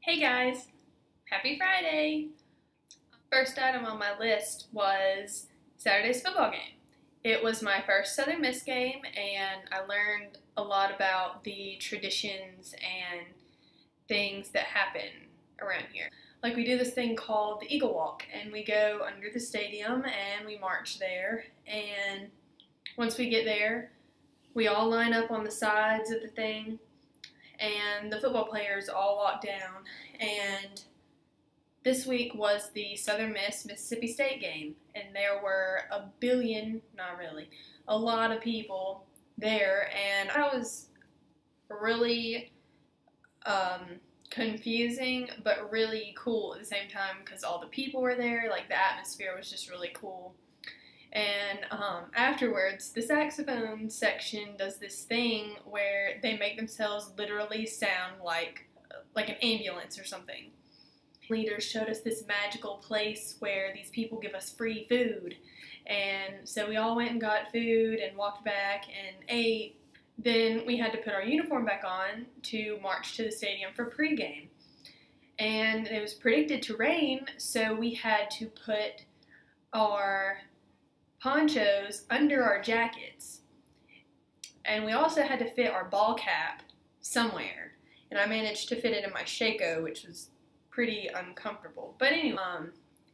Hey guys, happy Friday! First item on my list was Saturday's football game. It was my first Southern Miss game and I learned a lot about the traditions and things that happen around here. Like we do this thing called the Eagle Walk and we go under the stadium and we march there, and once we get there we all line up on the sides of the thing and the football players all walk down. And this week was the Southern Miss Mississippi State game, and there were a lot of people there, and I was really confusing but really cool at the same time because all the people were there. Like, the atmosphere was just really cool. And afterwards, the saxophone section does this thing where they make themselves literally sound like an ambulance or something. Leaders showed us this magical place where these people give us free food. And so we all went and got food and walked back and ate. Then we had to put our uniform back on to march to the stadium for pregame. And it was predicted to rain, so we had to put our ponchos under our jackets, and we also had to fit our ball cap somewhere, and I managed to fit it in my shako, which was pretty uncomfortable. But anyway,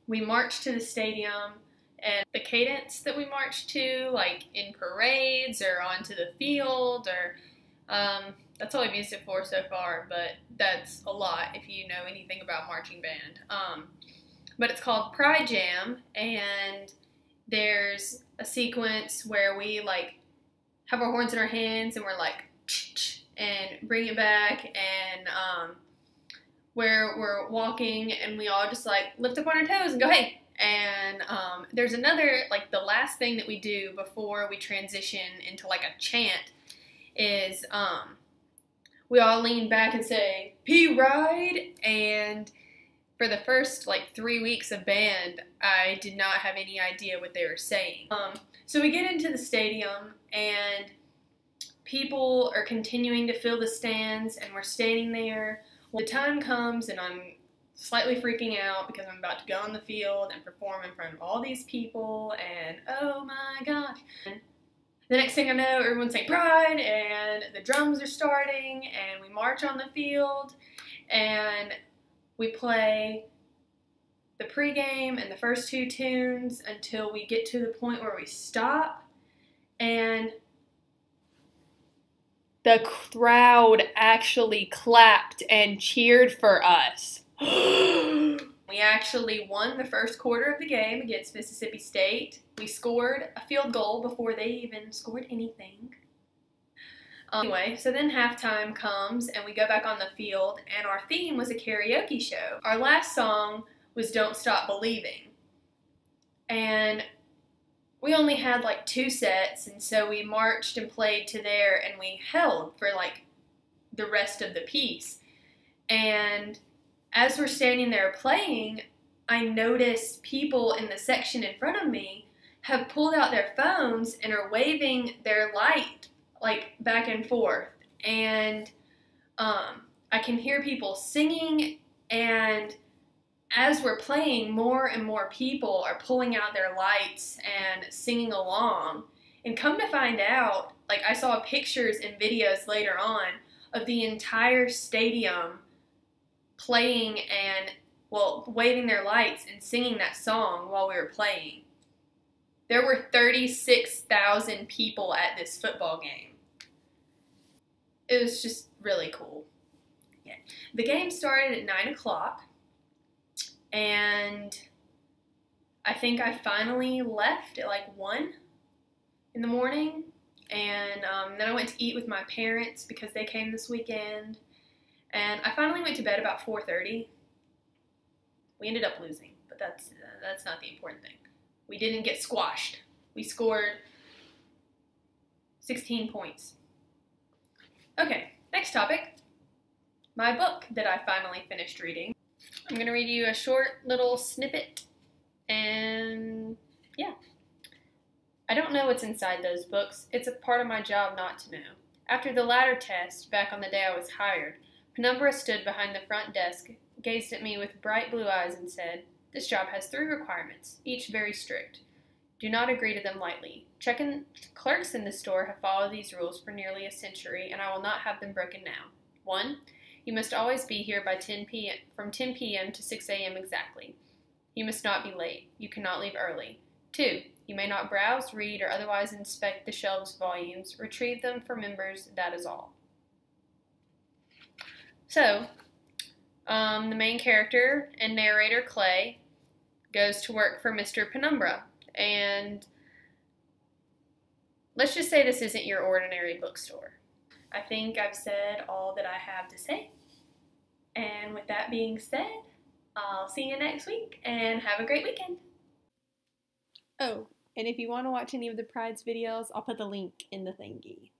we marched to the stadium, and the cadence that we marched to, like in parades or onto the field, or that's all I've used it for so far, but that's a lot if you know anything about marching band. But it's called Pride Jam, and there's a sequence where we like have our horns in our hands and we're like and bring it back, and where we're walking and we all just like lift up on our toes and go hey. And there's another, like, the last thing that we do before we transition into like a chant is we all lean back and say P-Ride. And for the first, 3 weeks of band, I did not have any idea what they were saying. So we get into the stadium, and people are continuing to fill the stands, and we're standing there. Well, the time comes, and I'm slightly freaking out because I'm about to go on the field and perform in front of all these people, and oh my gosh. And the next thing I know, everyone's saying Pride, and the drums are starting, and we march on the field, and we play the pregame and the first two tunes until we get to the point where we stop, and the crowd actually clapped and cheered for us. We actually won the first quarter of the game against Mississippi State. We scored a field goal before they even scored anything. Anyway, so then halftime comes and we go back on the field, and our theme was a karaoke show. Our last song was Don't Stop Believing, and we only had 2 sets, and so we marched and played to there, and we held for the rest of the piece. And as we're standing there playing, I noticed people in the section in front of me have pulled out their phones and are waving their light back and forth, and I can hear people singing, and as we're playing, more and more people are pulling out their lights and singing along. And come to find out, I saw pictures and videos later on of the entire stadium playing and, waving their lights and singing that song while we were playing. There were 36,000 people at this football game. It was just really cool. Yeah. The game started at 9 o'clock, and I think I finally left at 1 in the morning, and then I went to eat with my parents because they came this weekend, and I finally went to bed about 4:30. We ended up losing, but that's not the important thing. We didn't get squashed. We scored 16 points. Okay, next topic. My book that I finally finished reading. I'm going to read you a short little snippet, and yeah. I don't know what's inside those books. It's a part of my job not to know. After the ladder test, back on the day I was hired, Penumbra stood behind the front desk, gazed at me with bright blue eyes, and said, "This job has 3 requirements, each very strict. Do not agree to them lightly. Clerks in the store have followed these rules for nearly a century, and I will not have them broken now. 1. You must always be here by from 10 p.m. to 6 a.m. exactly. You must not be late. You cannot leave early. 2. You may not browse, read, or otherwise inspect the shelves' volumes. Retrieve them for members, that is all." So, the main character and narrator, Clay, goes to work for Mr. Penumbra. And let's just say this isn't your ordinary bookstore. I think I've said all that I have to say. And with that being said, I'll see you next week and have a great weekend. Oh, and if you want to watch any of the Pride's videos, I'll put the link in the thingy.